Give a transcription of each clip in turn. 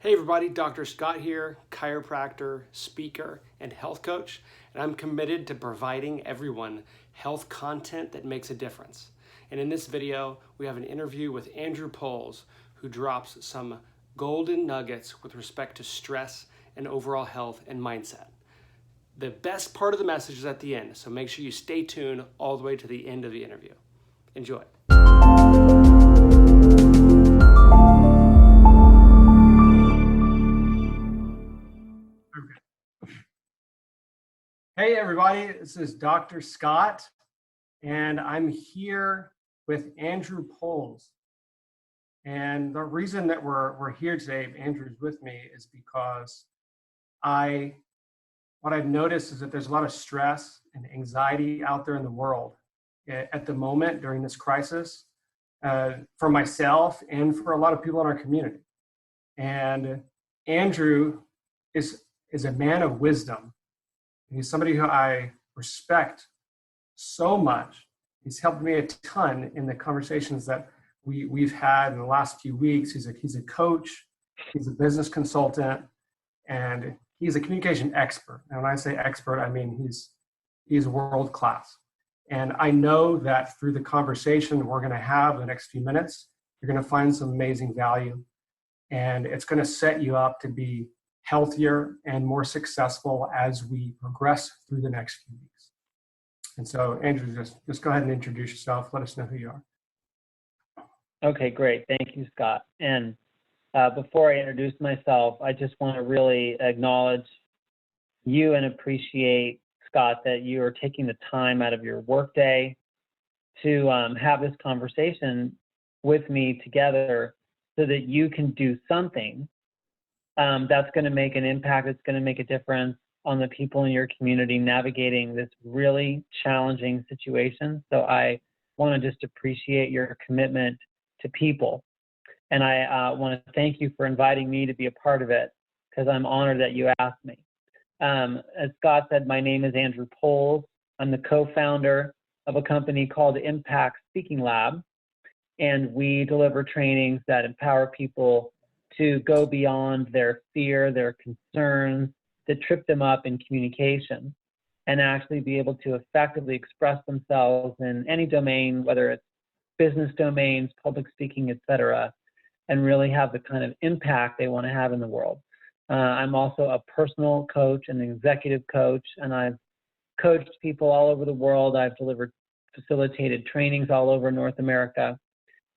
Hey everybody, Dr. Scott here, chiropractor, speaker, and health coach, and I'm committed to providing everyone health content that makes a difference. And in this video, we have an interview with Andrew Poles, who drops some golden nuggets with respect to stress and overall health and mindset. The best part of the message is at the end, so make sure you stay tuned all the way to the end of the interview. Enjoy. Hey everybody, this is Dr. Scott, and I'm here with Andrew Poles. And the reason that we're here today, if Andrew's with me, is because what I've noticed is that there's a lot of stress and anxiety out there in the world at the moment during this crisis, for myself and for a lot of people in our community. And Andrew is a man of wisdom. He's somebody who I respect so much. He's helped me a ton in the conversations that we've had in the last few weeks. He's a coach, he's a business consultant, and he's a communication expert. And when I say expert, I mean he's world class. And I know that through the conversation we're going to have in the next few minutes, you're going to find some amazing value, and it's going to set you up to be healthier and more successful as we progress through the next few weeks. And so, Andrew, just go ahead and introduce yourself. Let us know who you are. Okay, great. Thank you, Scott. And before I introduce myself, I just want to really acknowledge you and appreciate, Scott, that you are taking the time out of your workday to have this conversation with me together so that you can do something that's going to make an impact, it's going to make a difference on the people in your community navigating this really challenging situation. So I want to just appreciate your commitment to people. And I want to thank you for inviting me to be a part of it, because I'm honored that you asked me. As Scott said, my name is Andrew Poles. I'm the co-founder of a company called Impact Speaking Lab, and we deliver trainings that empower people to go beyond their fear, their concerns, that trip them up in communication, and actually be able to effectively express themselves in any domain, whether it's business domains, public speaking, etc., and really have the kind of impact they want to have in the world. I'm also a personal coach and executive coach, and I've coached people all over the world. I've facilitated trainings all over North America,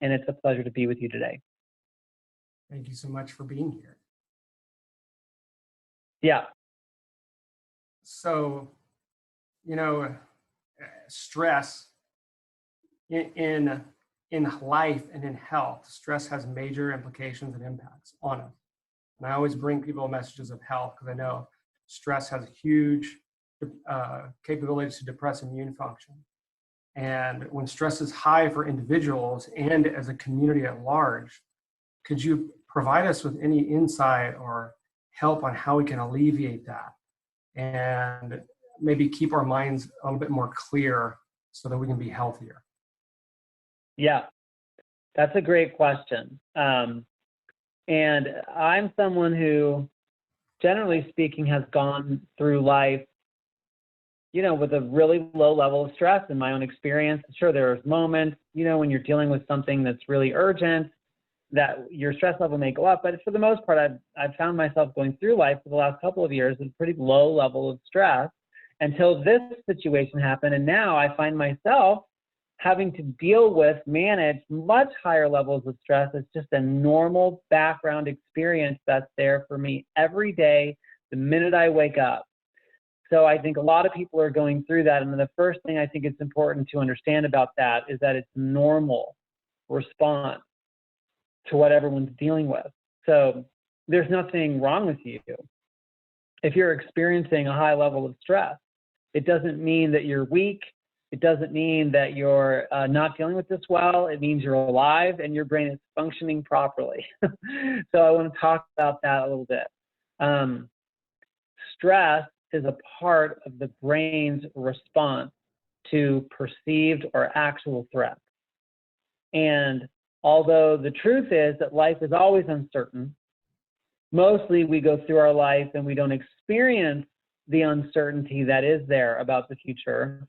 and it's a pleasure to be with you today. Thank you so much for being here. Yeah. So, stress in life and in health, stress has major implications and impacts on us. And I always bring people messages of health because I know stress has a huge capability to depress immune function. And when stress is high for individuals and as a community at large, could you provide us with any insight or help on how we can alleviate that and maybe keep our minds a little bit more clear so that we can be healthier? Yeah, that's a great question. And I'm someone who, generally speaking, has gone through life, with a really low level of stress in my own experience. Sure, there's moments, when you're dealing with something that's really urgent, that your stress level may go up, but for the most part, I've found myself going through life for the last couple of years with a pretty low level of stress until this situation happened. And now I find myself having to manage much higher levels of stress. It's just a normal background experience that's there for me every day, the minute I wake up. So I think a lot of people are going through that. And the first thing I think it's important to understand about that is that it's normal response to what everyone's dealing with. So there's nothing wrong with you. If you're experiencing a high level of stress, it doesn't mean that you're weak. It doesn't mean that you're not dealing with this well. It means you're alive and your brain is functioning properly. So I want to talk about that a little bit. Stress is a part of the brain's response to perceived or actual threats. And although the truth is that life is always uncertain, mostly we go through our life and we don't experience the uncertainty that is there about the future.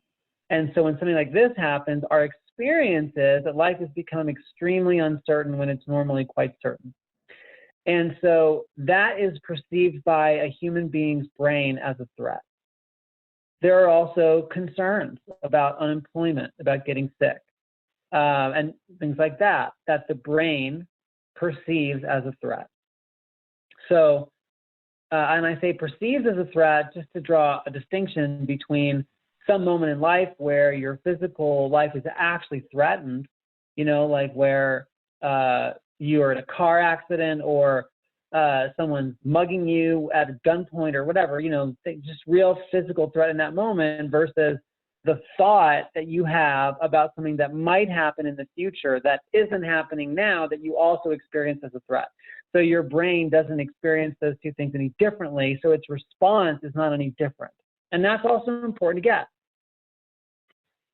And so when something like this happens, our experience is that life has become extremely uncertain when it's normally quite certain. And so that is perceived by a human being's brain as a threat. There are also concerns about unemployment, about getting sick, and things like that, that the brain perceives as a threat. So, and I say perceives as a threat just to draw a distinction between some moment in life where your physical life is actually threatened, like where you're in a car accident or someone's mugging you at a gunpoint or whatever, just real physical threat in that moment versus the thought that you have about something that might happen in the future that isn't happening now that you also experience as a threat. So your brain doesn't experience those two things any differently, so its response is not any different. And that's also important to get.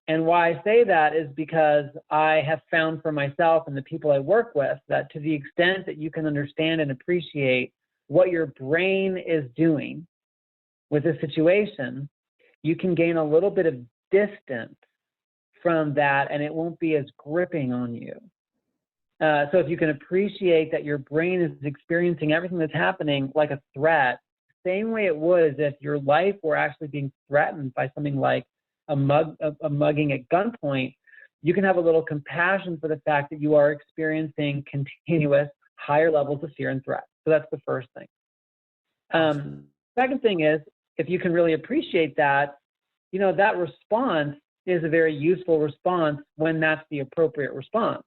And why I say that is because I have found for myself and the people I work with that to the extent that you can understand and appreciate what your brain is doing with a situation, you can gain a little bit of distance from that and it won't be as gripping on you. So if you can appreciate that your brain is experiencing everything that's happening like a threat, same way it would as if your life were actually being threatened by something like a mugging at gunpoint, you can have a little compassion for the fact that you are experiencing continuous higher levels of fear and threat. So that's the first thing. Second thing is, if you can really appreciate that, that response is a very useful response when that's the appropriate response.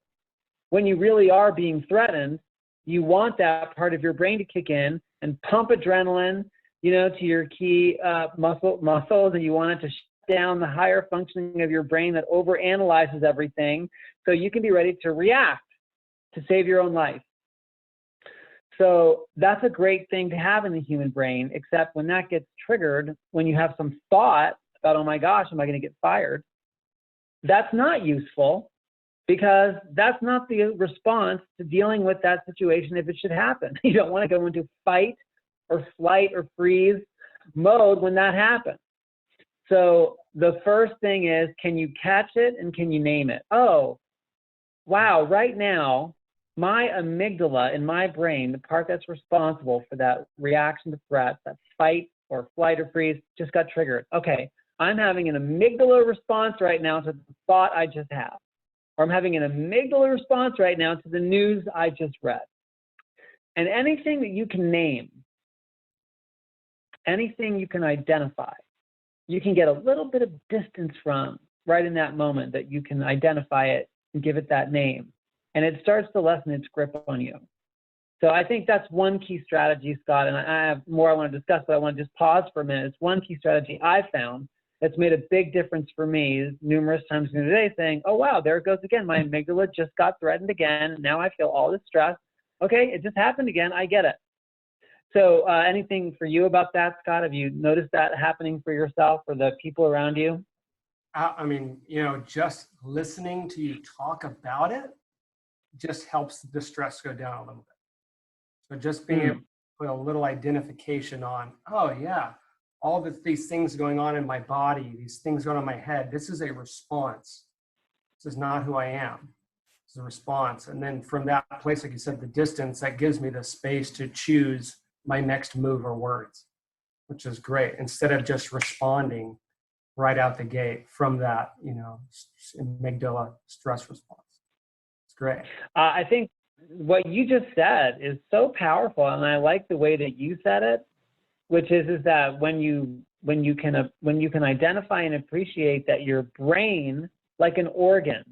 When you really are being threatened, you want that part of your brain to kick in and pump adrenaline, to your key muscles, and you want it to down the higher functioning of your brain that overanalyzes everything so you can be ready to react to save your own life. So that's a great thing to have in the human brain, except when that gets triggered, when you have some thought about, oh my gosh, am I going to get fired? That's not useful because that's not the response to dealing with that situation if it should happen. You don't want to go into fight or flight or freeze mode when that happens. So the first thing is, can you catch it and can you name it? Oh, wow, right now, my amygdala in my brain, the part that's responsible for that reaction to threats, that fight or flight or freeze, just got triggered. Okay, I'm having an amygdala response right now to the thought I just had. Or I'm having an amygdala response right now to the news I just read. And anything that you can name, anything you can identify, you can get a little bit of distance from right in that moment that you can identify it and give it that name. And it starts to lessen its grip on you. So I think that's one key strategy, Scott, and I have more I want to discuss, but I want to just pause for a minute. It's one key strategy I've found that's made a big difference for me numerous times in the day saying, oh, wow, there it goes again. My amygdala just got threatened again. Now I feel all this stress. Okay, it just happened again. I get it. So anything for you about that, Scott? Have you noticed that happening for yourself or the people around you? Just listening to you talk about it just helps the stress go down a little bit. So just being able to put a little identification on, oh yeah, all these things going on in my body, these things going on in my head, this is a response. This is not who I am. It's a response. And then from that place, like you said, the distance, that gives me the space to choose my next move or words, which is great. Instead of just responding right out the gate from that, amygdala stress response. It's great. I think what you just said is so powerful, and I like the way that you said it, which is that when you can identify and appreciate that your brain, like an organ,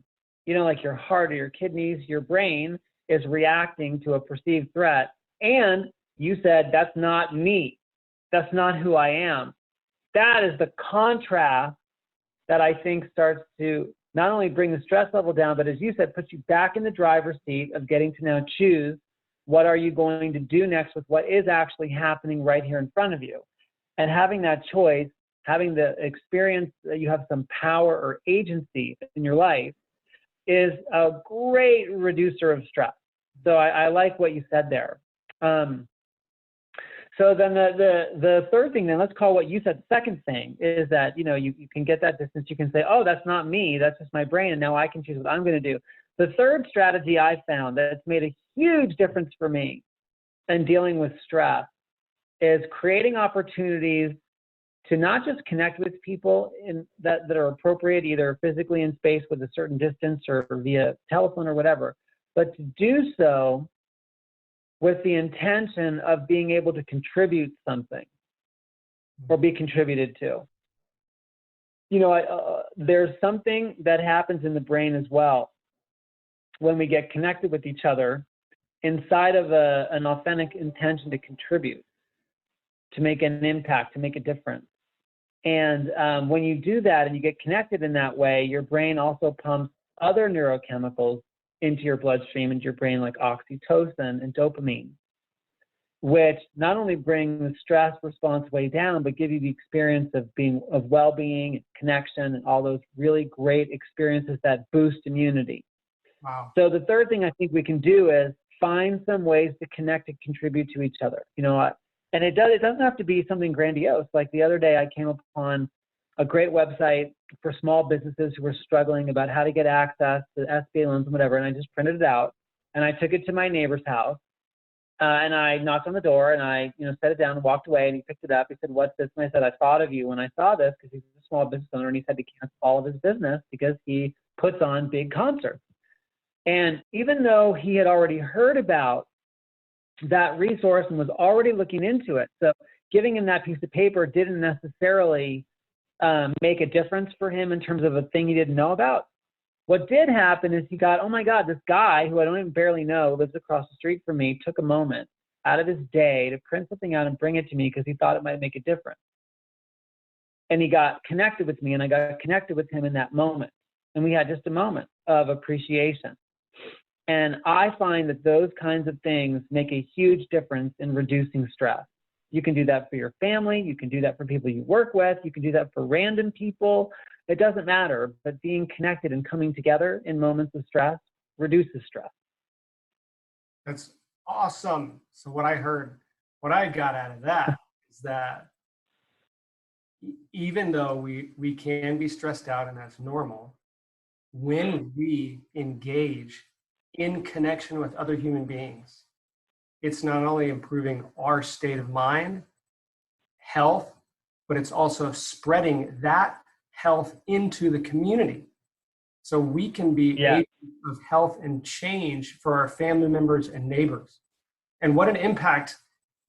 like your heart or your kidneys, your brain is reacting to a perceived threat, and you said, that's not me. That's not who I am. That is the contrast that I think starts to not only bring the stress level down, but as you said, puts you back in the driver's seat of getting to now choose what are you going to do next with what is actually happening right here in front of you. And having that choice, having the experience that you have some power or agency in your life is a great reducer of stress. So I like what you said there. So then the third thing, then let's call what you said second thing, is that, you can get that distance. You can say, oh, that's not me. That's just my brain. And now I can choose what I'm going to do. The third strategy I found that's made a huge difference for me in dealing with stress is creating opportunities to not just connect with people that are appropriate, either physically in space with a certain distance or via telephone or whatever, but to do so with the intention of being able to contribute something or be contributed to. There's something that happens in the brain as well when we get connected with each other inside of an authentic intention to contribute, to make an impact, to make a difference. And when you do that and you get connected in that way, your brain also pumps other neurochemicals into your bloodstream, into your brain, like oxytocin and dopamine, which not only bring the stress response way down, but give you the experience of well-being, connection, and all those really great experiences that boost immunity. Wow. So the third thing I think we can do is find some ways to connect and contribute to each other. And it doesn't have to be something grandiose. Like the other day, I came upon a great website for small businesses who were struggling about how to get access to SBA loans and whatever. And I just printed it out and I took it to my neighbor's house. And I knocked on the door and I, set it down and walked away, and he picked it up. He said, "What's this?" And I said, "I thought of you when I saw this," because he's a small business owner, and he had to cancel all of his business because he puts on big concerts. And even though he had already heard about that resource and was already looking into it, so giving him that piece of paper didn't necessarily make a difference for him in terms of a thing he didn't know about. What did happen is he got, oh my God, this guy who I don't even barely know lives across the street from me, took a moment out of his day to print something out and bring it to me because he thought it might make a difference. And he got connected with me, and I got connected with him in that moment. And we had just a moment of appreciation. And I find that those kinds of things make a huge difference in reducing stress. You can do that for your family. You can do that for people you work with. You can do that for random people. It doesn't matter, but being connected and coming together in moments of stress reduces stress. That's awesome. So what I got out of that is that even though we can be stressed out, and that's normal, when we engage in connection with other human beings, it's not only improving our state of mind, health, but it's also spreading that health into the community. So we can be agents of health and change for our family members and neighbors. And what an impact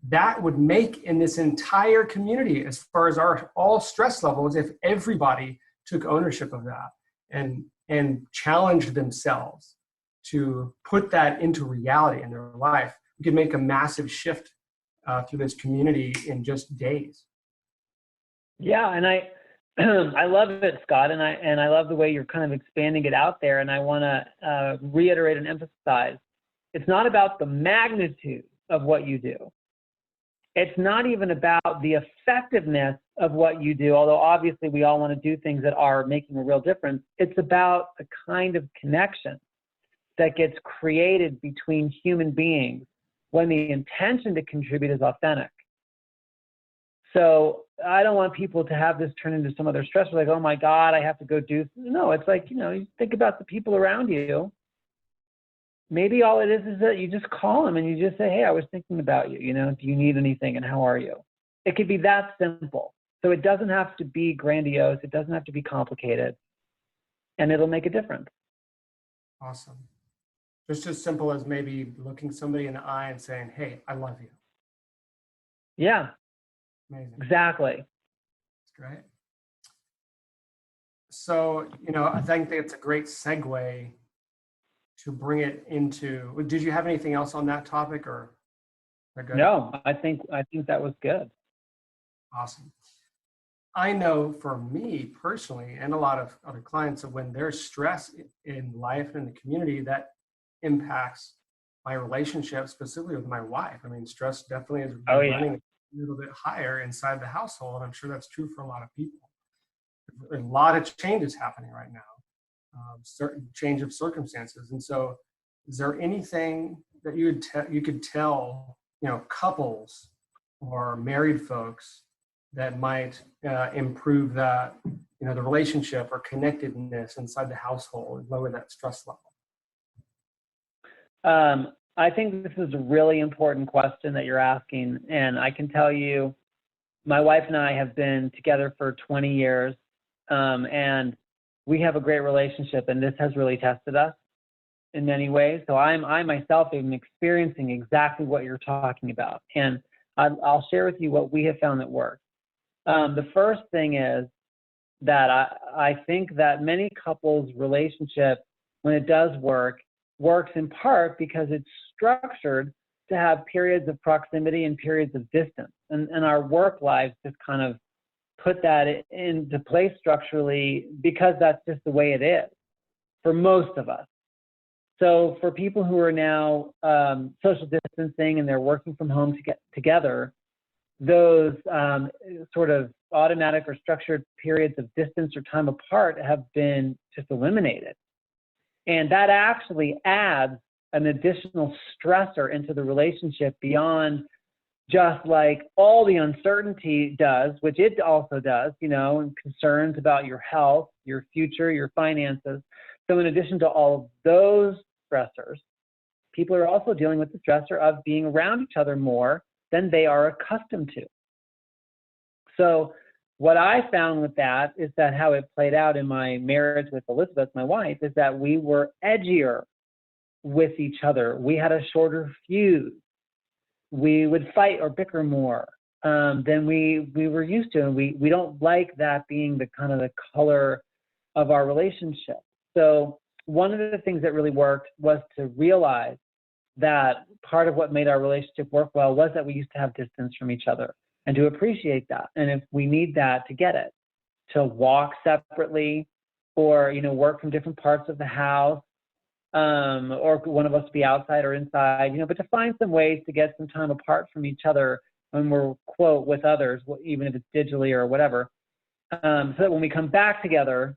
that would make in this entire community as far as our all stress levels if everybody took ownership of that and challenged themselves to put that into reality in their life. We could make a massive shift through this community in just days. Yeah, and I love it, Scott, and I love the way you're kind of expanding it out there. And I want to reiterate and emphasize, it's not about the magnitude of what you do. It's not even about the effectiveness of what you do, although obviously we all want to do things that are making a real difference. It's about the kind of connection that gets created between human beings when the intention to contribute is authentic. So I don't want people to have this turn into some other stressor, like, oh my God, I have to go do. No, it's like, you think about the people around you. Maybe all it is that you just call them and you just say, hey, I was thinking about you. Do you need anything and how are you? It could be that simple. So it doesn't have to be grandiose. It doesn't have to be complicated. And it'll make a difference. Awesome. Just as simple as maybe looking somebody in the eye and saying, hey, I love you. Yeah. Amazing. Exactly. That's great. So, I think that's a great segue to bring it into. Did you have anything else on that topic, or? No, I think that was good. Awesome. I know for me personally, and a lot of other clients, that when there's stress in life and in the community, that impacts my relationship, specifically with my wife. I mean, stress definitely is running a little bit higher inside the household. I'm sure that's true for a lot of people. A lot of changes happening right now, certain change of circumstances. And so is there anything that you could tell, couples or married folks that might improve that, the relationship or connectedness inside the household and lower that stress level? I think this is a really important question that you're asking. And I can tell you, my wife and I have been together for 20 years, and we have a great relationship, and this has really tested us in many ways. So I myself am experiencing exactly what you're talking about. And I'll share with you what we have found that works. The first thing is that I think that many couples' relationship, when it does work, works in part because it's structured to have periods of proximity and periods of distance. And our work lives just kind of put that into place structurally because that's just the way it is for most of us. So for people who are now social distancing and they're working from home to get together, those sort of automatic or structured periods of distance or time apart have been just eliminated. And that actually adds an additional stressor into the relationship beyond just like all the uncertainty does, which it also does, and concerns about your health, your future, your finances. So in addition to all of those stressors, people are also dealing with the stressor of being around each other more than they are accustomed to. So what I found with that is that how it played out in my marriage with Elizabeth, my wife, is that we were edgier with each other. We had a shorter fuse. We would fight or bicker more than we were used to. And we don't like that being the kind of the color of our relationship. So one of the things that really worked was to realize that part of what made our relationship work well was that we used to have distance from each other, and to appreciate that. And if we need that, to get it, to walk separately or, work from different parts of the house, or one of us to be outside or inside, but to find some ways to get some time apart from each other when we're, quote, with others, even if it's digitally or whatever, so that when we come back together,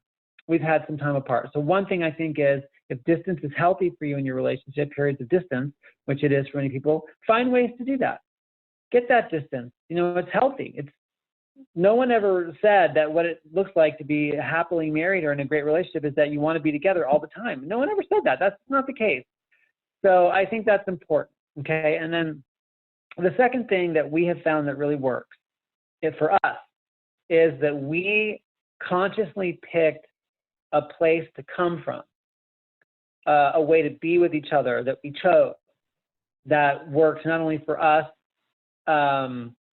we've had some time apart. So one thing I think is, if distance is healthy for you in your relationship, periods of distance, which it is for many people, find ways to do that. Get that distance. It's healthy. No one ever said that what it looks like to be happily married or in a great relationship is that you want to be together all the time. No one ever said that. That's not the case. So I think that's important. Okay. And then the second thing that we have found that really works for us is that we consciously picked a place to come from, a way to be with each other that we chose, that works not only for us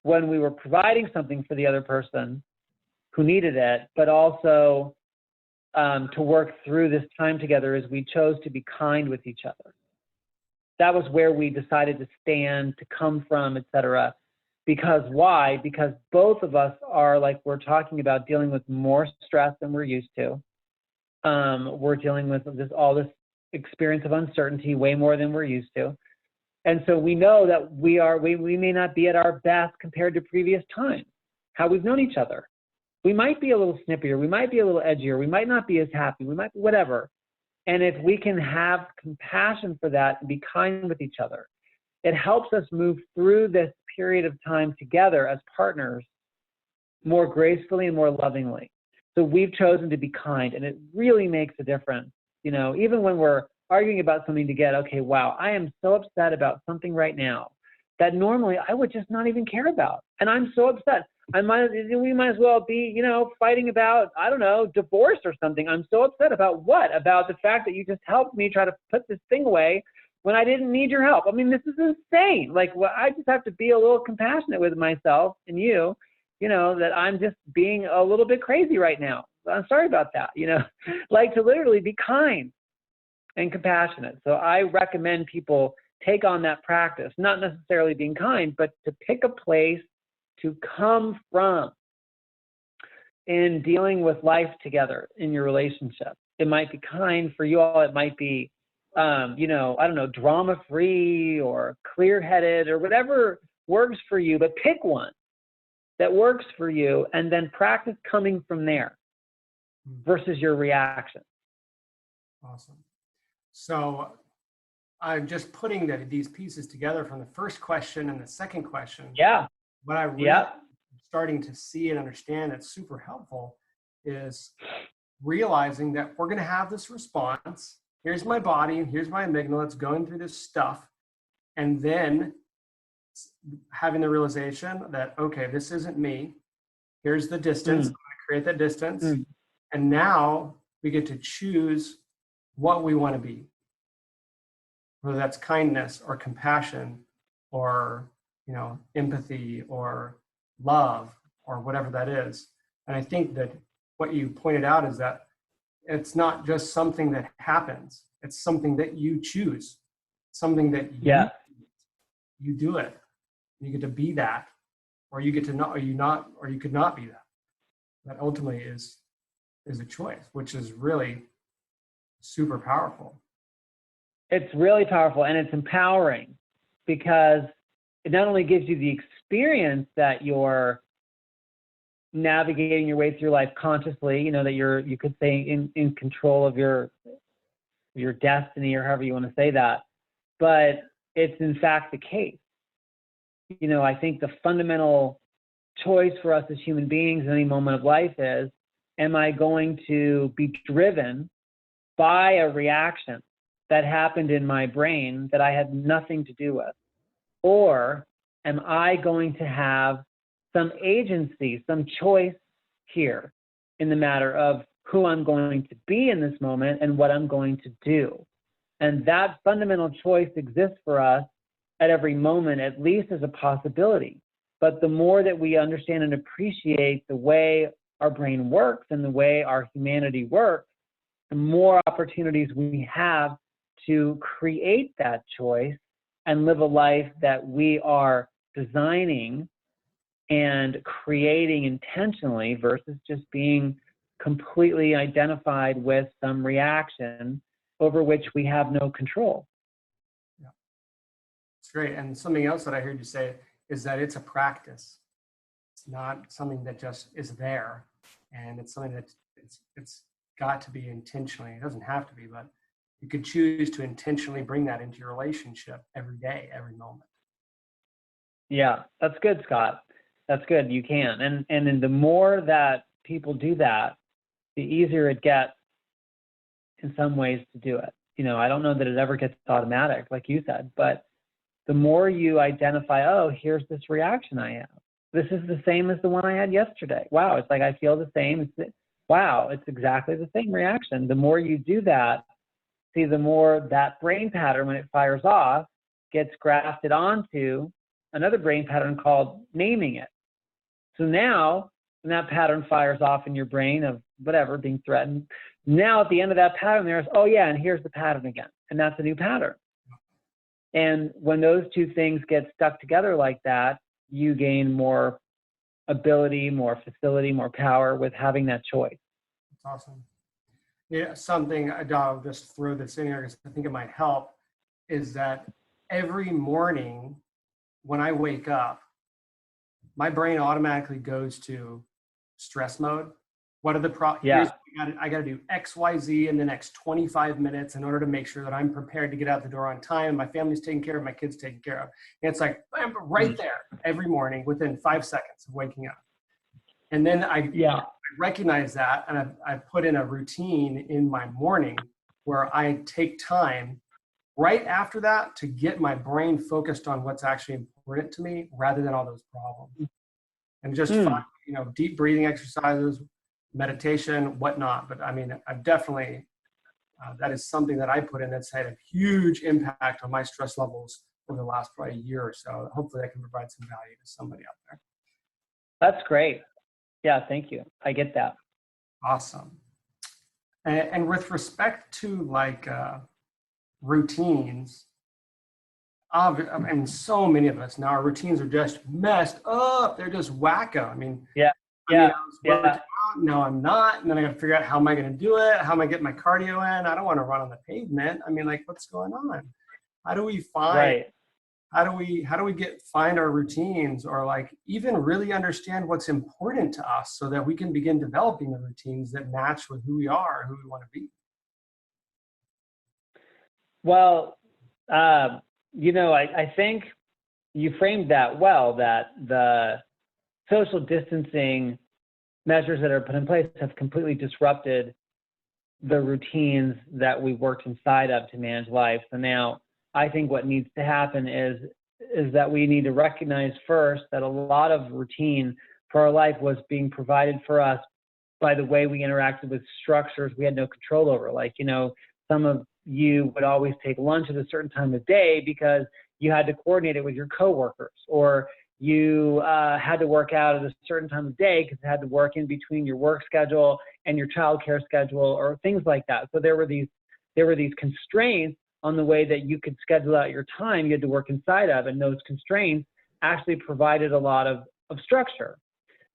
when we were providing something for the other person who needed it, but also to work through this time together as we chose to be kind with each other. That was where we decided to stand, to come from, etc. Because why? Because both of us are, like we're talking about, dealing with more stress than we're used to. We're dealing with all this experience of uncertainty way more than we're used to. And so we know that we may not be at our best compared to previous times, how we've known each other. We might be a little snippier, we might be a little edgier, we might not be as happy, we might be whatever. And if we can have compassion for that and be kind with each other, it helps us move through this period of time together as partners more gracefully and more lovingly. So we've chosen to be kind, and it really makes a difference. Even when we're arguing about something to get, okay, wow, I am so upset about something right now that normally I would just not even care about. And I'm so upset. We might as well be, fighting about, I don't know, divorce or something. I'm so upset about what? About the fact that you just helped me try to put this thing away when I didn't need your help. I mean, this is insane. I just have to be a little compassionate with myself and you, that I'm just being a little bit crazy right now. I'm sorry about that, to literally be kind and compassionate. So I recommend people take on that practice, not necessarily being kind, but to pick a place to come from in dealing with life together in your relationship. It might be kind for you all. It might be, I don't know, drama-free or clear-headed or whatever works for you, but pick one that works for you and then practice coming from there versus your reaction. Awesome. So I'm just putting these pieces together from the first question and the second question. Yeah. what I really Yeah. starting to see and understand that's super helpful is realizing that we're going to have this response. Here's my body, here's my amygdala, it's going through this stuff. And then having the realization that, okay, this isn't me. Here's the distance. I'm going to create that distance. And now we get to choose what we want to be, whether that's kindness or compassion or, empathy or love or whatever that is. And I think that what you pointed out is that it's not just something that happens. It's something that you choose, something that you do it. You get to be that, or you get to not, or you could not be that. That ultimately is a choice, which is really super powerful. It's really powerful, and it's empowering because it not only gives you the experience that you're navigating your way through life consciously, that you could say in control of your destiny, or however you want to say that, but it's in fact the case. I think the fundamental choice for us as human beings in any moment of life is, am I going to be driven by a reaction that happened in my brain that I had nothing to do with? Or am I going to have some agency, some choice here in the matter of who I'm going to be in this moment and what I'm going to do? And that fundamental choice exists for us at every moment, at least as a possibility. But the more that we understand and appreciate the way our brain works and the way our humanity works, the more opportunities we have to create that choice and live a life that we are designing and creating intentionally versus just being completely identified with some reaction over which we have no control. Yeah, it's great. And something else that I heard you say is that it's a practice. It's not something that just is there, and it's something that it's got to be intentionally. It doesn't have to be, but you could choose to intentionally bring that into your relationship every day, every moment. Yeah, that's good, Scott. That's good. You can. And then the more that people do that, the easier it gets in some ways to do it. I don't know that it ever gets automatic, like you said, but the more you identify, oh, here's this reaction I have. This is the same as the one I had yesterday. Wow, it's like I feel the same. Wow, it's exactly the same reaction. The more you do that, see, the more that brain pattern, when it fires off, gets grafted onto another brain pattern called naming it. So now, when that pattern fires off in your brain of whatever, being threatened, now at the end of that pattern there's, oh yeah, and here's the pattern again. And that's a new pattern. And when those two things get stuck together like that, you gain more ability, more facility, more power with having that choice. That's awesome. Yeah, something I'll just throw this in here because I think it might help is that every morning when I wake up, my brain automatically goes to stress mode. What are the problems? I got to do X, Y, Z in the next 25 minutes in order to make sure that I'm prepared to get out the door on time. My family's taken care of, my kids taken care of. And it's like, I'm right there every morning within 5 seconds of waking up. And then I recognize that, and I put in a routine in my morning where I take time right after that to get my brain focused on what's actually important to me rather than all those problems. And just find, deep breathing exercises, meditation, whatnot. But I mean, I've definitely, that is something that I put in that's had a huge impact on my stress levels over the last probably year or so. Hopefully that can provide some value to somebody out there. That's great. Yeah, thank you. I get that. Awesome. And with respect to routines, I mean, so many of us now, our routines are just messed up. They're just wacko. I mean, I was working out, no, I'm not. And then I got to figure out how am I going to do it? How am I getting my cardio in? I don't want to run on the pavement. I mean, what's going on? How do we find, how do we find our routines or even really understand what's important to us so that we can begin developing the routines that match with who we are, who we want to be? Well, I think you framed that well, that the social distancing measures that are put in place have completely disrupted the routines that we worked inside of to manage life. So now I think what needs to happen is that we need to recognize first that a lot of routine for our life was being provided for us by the way we interacted with structures we had no control over. Like, some of you would always take lunch at a certain time of day because you had to coordinate it with your coworkers, or you had to work out at a certain time of day because it had to work in between your work schedule and your childcare schedule, or things like that. So there were these constraints on the way that you could schedule out your time you had to work inside of, and those constraints actually provided a lot of structure.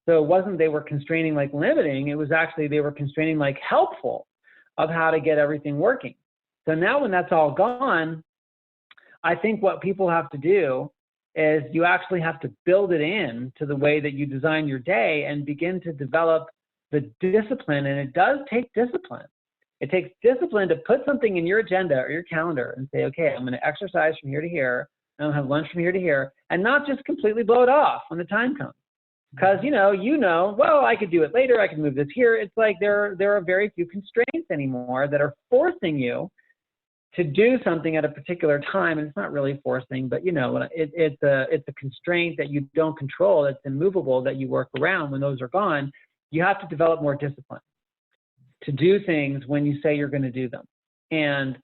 So it wasn't they were constraining like limiting, it was actually they were constraining like helpful of how to get everything working. So now when that's all gone, I think what people have to do is you actually have to build it in to the way that you design your day and begin to develop the discipline. And it does take discipline. It takes discipline to put something in your agenda or your calendar and say, okay, I'm going to exercise from here to here, and I'm going to have lunch from here to here, and not just completely blow it off when the time comes. Because, well, I could do it later. I can move this here. It's like there are very few constraints anymore that are forcing you to do something at a particular time. And it's not really forcing, but it's a constraint that you don't control, that's immovable, that you work around. When those are gone, you have to develop more discipline to do things when you say you're going to do them. And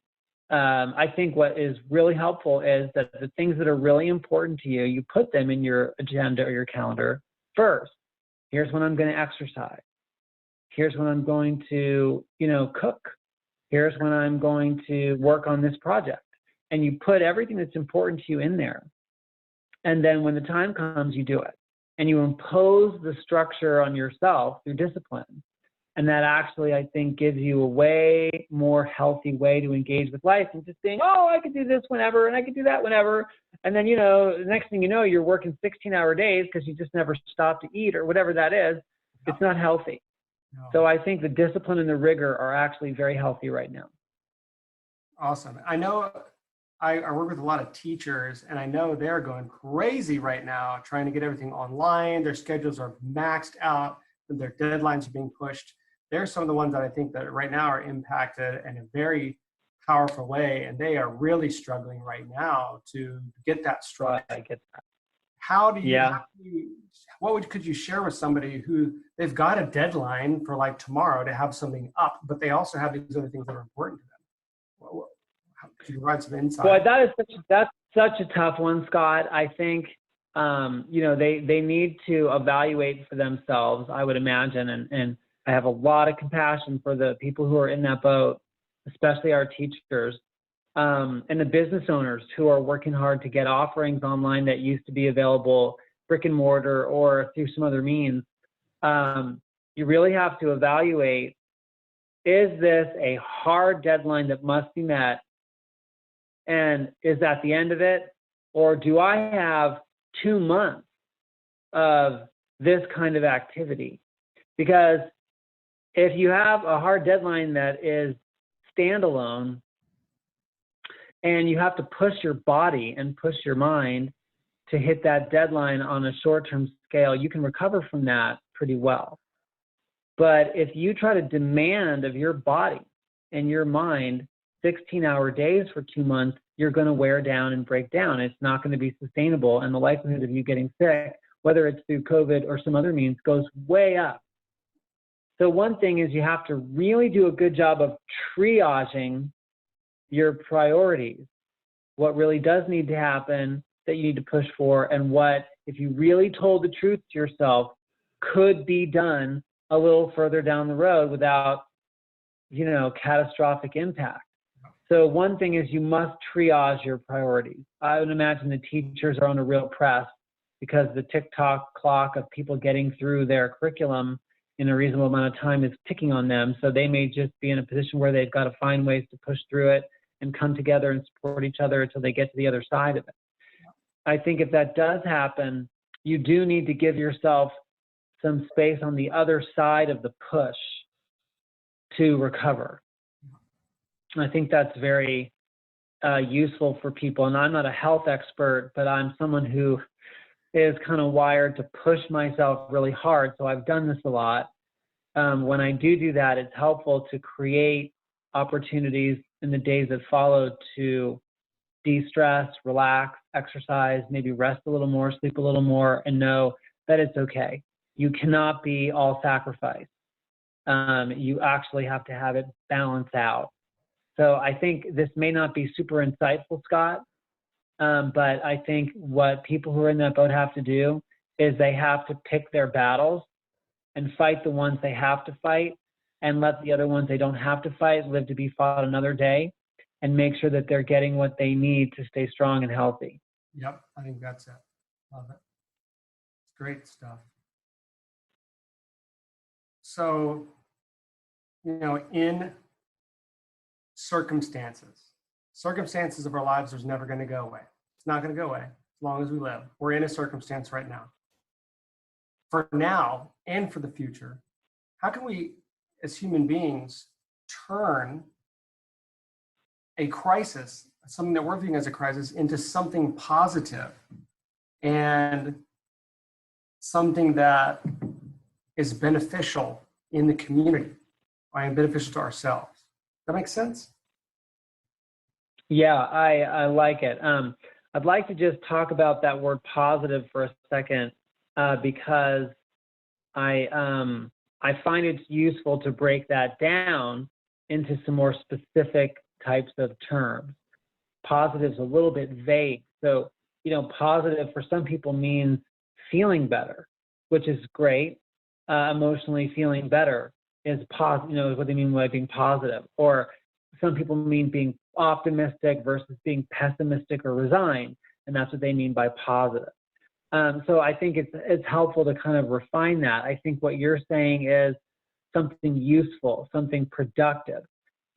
I think what is really helpful is that the things that are really important to you, you put them in your agenda or your calendar first. Here's when I'm going to exercise. Here's when I'm going to, cook. Here's when I'm going to work on this project. And you put everything that's important to you in there. And then when the time comes, you do it. And you impose the structure on yourself through discipline. And that actually, I think, gives you a way more healthy way to engage with life than just saying, oh, I could do this whenever, and I could do that whenever. And then, the next thing you know, you're working 16-hour days because you just never stop to eat or whatever that is. It's not healthy. No. So I think the discipline and the rigor are actually very healthy right now. Awesome. I know I work with a lot of teachers, and I know they're going crazy right now trying to get everything online. Their schedules are maxed out. Their deadlines are being pushed. They're some of the ones that I think that right now are impacted in a very powerful way, and they are really struggling right now to get that structure. I get that. How do you, could you share with somebody who they've got a deadline for like tomorrow to have something up, but they also have these other things that are important to them? Could you provide some insight? Well, that's such a tough one, Scott. I think, they need to evaluate for themselves, I would imagine. And I have a lot of compassion for the people who are in that boat, especially our teachers, and the business owners who are working hard to get offerings online that used to be available brick and mortar or through some other means. You really have to evaluate, is this a hard deadline that must be met? And is that the end of it? Or do I have 2 months of this kind of activity? Because if you have a hard deadline that is standalone and you have to push your body and push your mind to hit that deadline on a short-term scale, you can recover from that pretty well. But if you try to demand of your body and your mind 16-hour days for 2 months, you're going to wear down and break down. It's not going to be sustainable. And the likelihood of you getting sick, whether it's through COVID or some other means, goes way up. So one thing is you have to really do a good job of triaging your priorities. What really does need to happen that you need to push for, and what, if you really told the truth to yourself, could be done a little further down the road without, catastrophic impact. So one thing is you must triage your priorities. I would imagine the teachers are on a real press because the tick-tock clock of people getting through their curriculum in a reasonable amount of time is ticking on them. So they may just be in a position where they've got to find ways to push through it and come together and support each other until they get to the other side of it. I think if that does happen, you do need to give yourself some space on the other side of the push to recover. I think that's very useful for people. And I'm not a health expert, but I'm someone who is kind of wired to push myself really hard. So I've done this a lot. When I do that, it's helpful to create opportunities in the days that follow to de-stress, relax, exercise, maybe rest a little more, sleep a little more, and know that it's okay. You cannot be all sacrifice. You actually have to have it balance out. So I think this may not be super insightful, Scott, but I think what people who are in that boat have to do is they have to pick their battles and fight the ones they have to fight, and let the other ones they don't have to fight live to be fought another day, and make sure that they're getting what they need to stay strong and healthy. Yep, I think that's it. Love it. It's great stuff. So, in circumstances of our lives, there's never going to go away. It's not going to go away as long as we live. We're in a circumstance right now. For now and for the future, how can we, as human beings, turn a crisis, something that we're viewing as a crisis, into something positive and something that is beneficial in the community and beneficial to ourselves? That makes sense? Yeah, I like it. I'd like to just talk about that word positive for a second, because I find it's useful to break that down into some more specific types of terms. Positive's a little bit vague. So, positive for some people means feeling better, which is great. Emotionally feeling better is is what they mean by being positive. Or some people mean being optimistic versus being pessimistic or resigned, and that's what they mean by positive. So I think it's helpful to kind of refine that. I think what you're saying is something useful, something productive,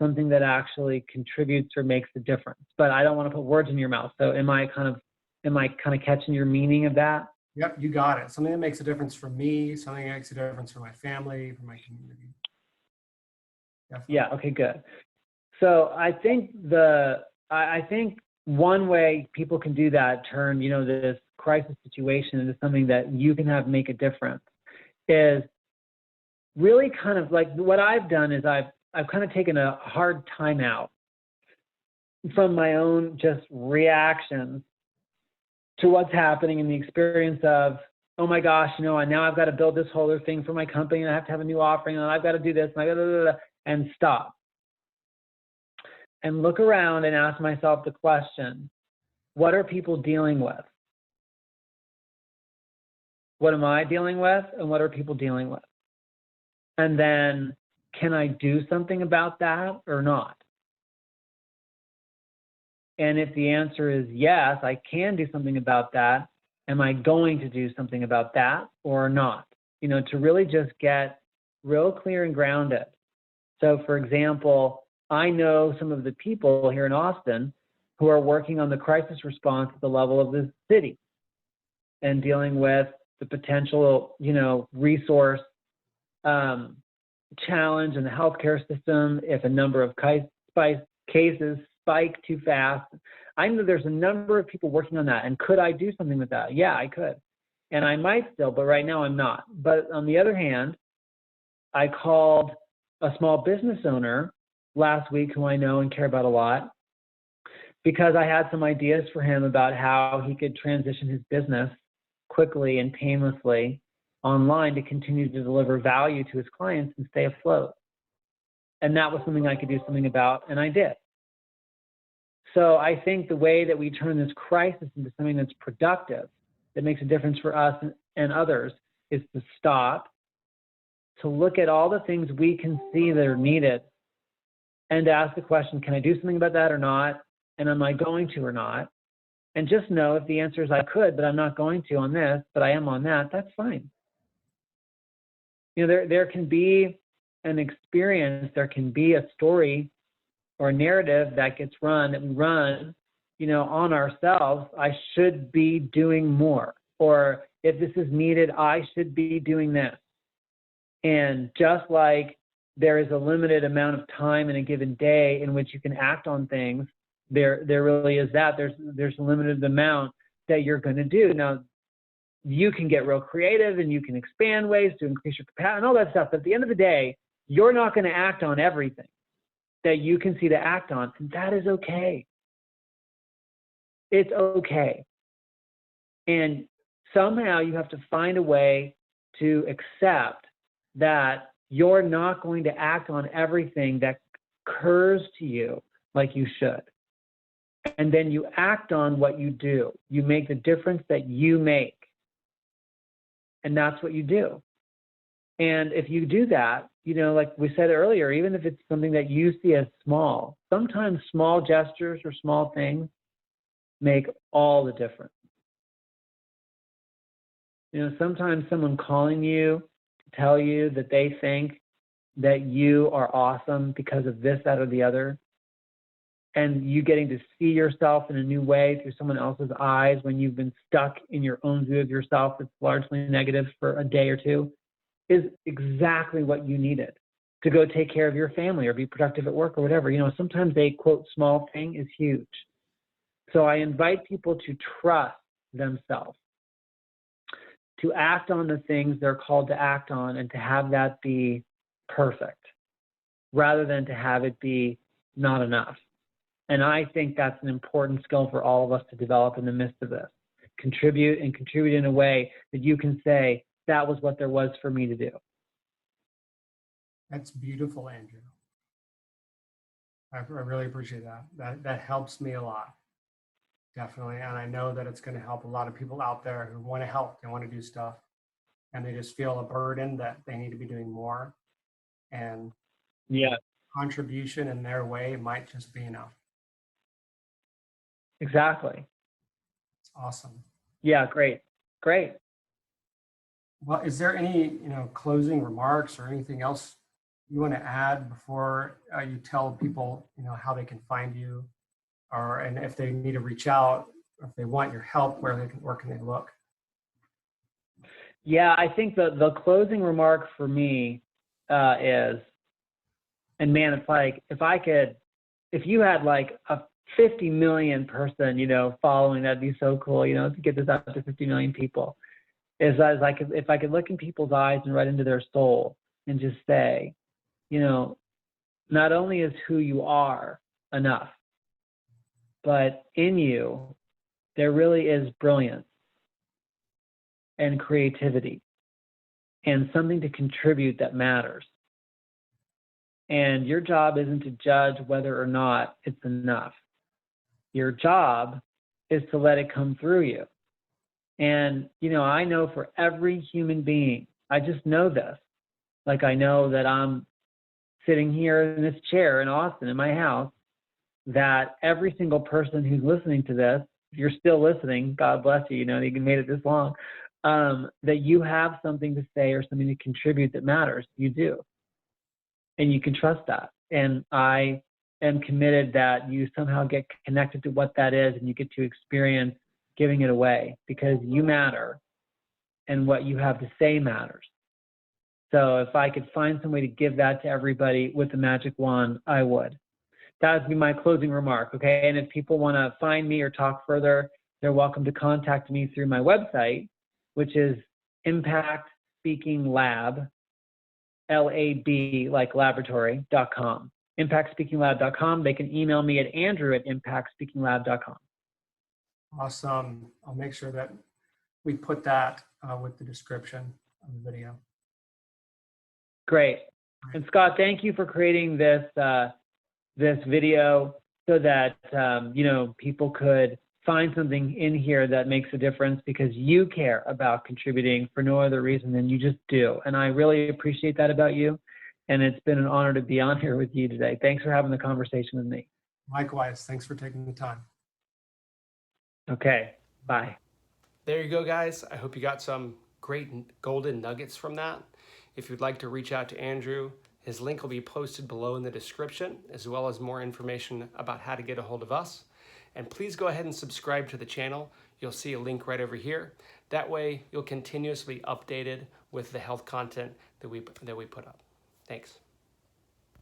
something that actually contributes or makes a difference. But I don't want to put words in your mouth. So am I kind of catching your meaning of that? Yep, you got it. Something that makes a difference for me, something that makes a difference for my family, for my community. Definitely. Yeah, okay, good. So I think one way people can do that, turn, this crisis situation into something that you can have make a difference, is really kind of like what I've done is I've kind of taken a hard time out from my own just reactions to what's happening in the experience of, oh my gosh, now I've got to build this whole other thing for my company, and I have to have a new offering, and I've got to do this, and I got to, and stop. And look around and ask myself the question, what are people dealing with? What am I dealing with, and what are people dealing with? And then, can I do something about that or not? And if the answer is yes, I can do something about that, am I going to do something about that or not? To really just get real clear and grounded. So for example, I know some of the people here in Austin who are working on the crisis response at the level of the city and dealing with the potential, resource challenge in the healthcare system if a number of cases spike too fast. I know there's a number of people working on that. And could I do something with that? Yeah, I could. And I might still, but right now I'm not. But on the other hand, I called a small business owner last week who I know and care about a lot, because I had some ideas for him about how he could transition his business quickly and painlessly online to continue to deliver value to his clients and stay afloat. And that was something I could do something about, and I did. So I think the way that we turn this crisis into something that's productive, that makes a difference for us and others, is to stop, to look at all the things we can see that are needed, and to ask the question, can I do something about that or not? And am I going to or not? And just know if the answer is I could, but I'm not going to on this, but I am on that, that's fine. There can be an experience, there can be a story or a narrative that gets run, that we run, on ourselves. I should be doing more. Or if this is needed, I should be doing this. And just like there is a limited amount of time in a given day in which you can act on things, There really is that. There's a limited amount that you're going to do. Now, you can get real creative and you can expand ways to increase your capacity and all that stuff. But at the end of the day, you're not going to act on everything that you can see to act on. And that is okay. It's okay. And somehow you have to find a way to accept that you're not going to act on everything that occurs to you like you should. And then you act on what you do. You make the difference that you make. And that's what you do. And if you do that, like we said earlier, even if it's something that you see as small, sometimes small gestures or small things make all the difference. Sometimes someone calling you to tell you that they think that you are awesome because of this, that, or the other, and you getting to see yourself in a new way through someone else's eyes when you've been stuck in your own view of yourself that's largely negative for a day or two, is exactly what you needed to go take care of your family or be productive at work or whatever. Sometimes a quote small thing is huge. So I invite people to trust themselves, to act on the things they're called to act on, and to have that be perfect rather than to have it be not enough. And I think that's an important skill for all of us to develop in the midst of this. Contribute in a way that you can say, that was what there was for me to do. That's beautiful, Andrew. I really appreciate that. That helps me a lot. Definitely. And I know that it's going to help a lot of people out there who want to help, they want to do stuff, and they just feel a burden that they need to be doing more. And contribution in their way might just be enough. Exactly. It's awesome. Yeah, great. Well, is there any, closing remarks or anything else you want to add before you tell people, how they can find you, and if they need to reach out, or if they want your help, where can they look? Yeah, I think the closing remark for me is, and man, it's like if you had like a 50 million person, following, that'd be so cool, to get this out to 50 million people. Is like if I could look in people's eyes and right into their soul and just say, not only is who you are enough, but in you, there really is brilliance and creativity and something to contribute that matters. And your job isn't to judge whether or not it's enough. Your job is to let it come through you. And, I know for every human being, I just know this. Like I know that I'm sitting here in this chair in Austin, in my house, that every single person who's listening to this, if you're still listening, God bless you, you made it this long, that you have something to say or something to contribute that matters. You do. And you can trust that. And I am committed that you somehow get connected to what that is and you get to experience giving it away, because you matter and what you have to say matters. So if I could find some way to give that to everybody with the magic wand, I would. That would be my closing remark, okay? And if people want to find me or talk further, they're welcome to contact me through my website, which is Impact Speaking Lab, LAB, like laboratory.com. ImpactSpeakingLab.com. They can email me at andrew@ImpactSpeakingLab.com. Awesome. I'll make sure that we put that with the description of the video. Great. And Scott, thank you for creating this this video so that people could find something in here that makes a difference, because you care about contributing for no other reason than you just do. And I really appreciate that about you. And it's been an honor to be on here with you today. Thanks for having the conversation with me. Likewise. Thanks for taking the time. Okay. Bye. There you go, guys. I hope you got some great golden nuggets from that. If you'd like to reach out to Andrew, his link will be posted below in the description, as well as more information about how to get a hold of us. And please go ahead and subscribe to the channel. You'll see a link right over here. That way you'll continuously be updated with the health content that we put up. Thanks.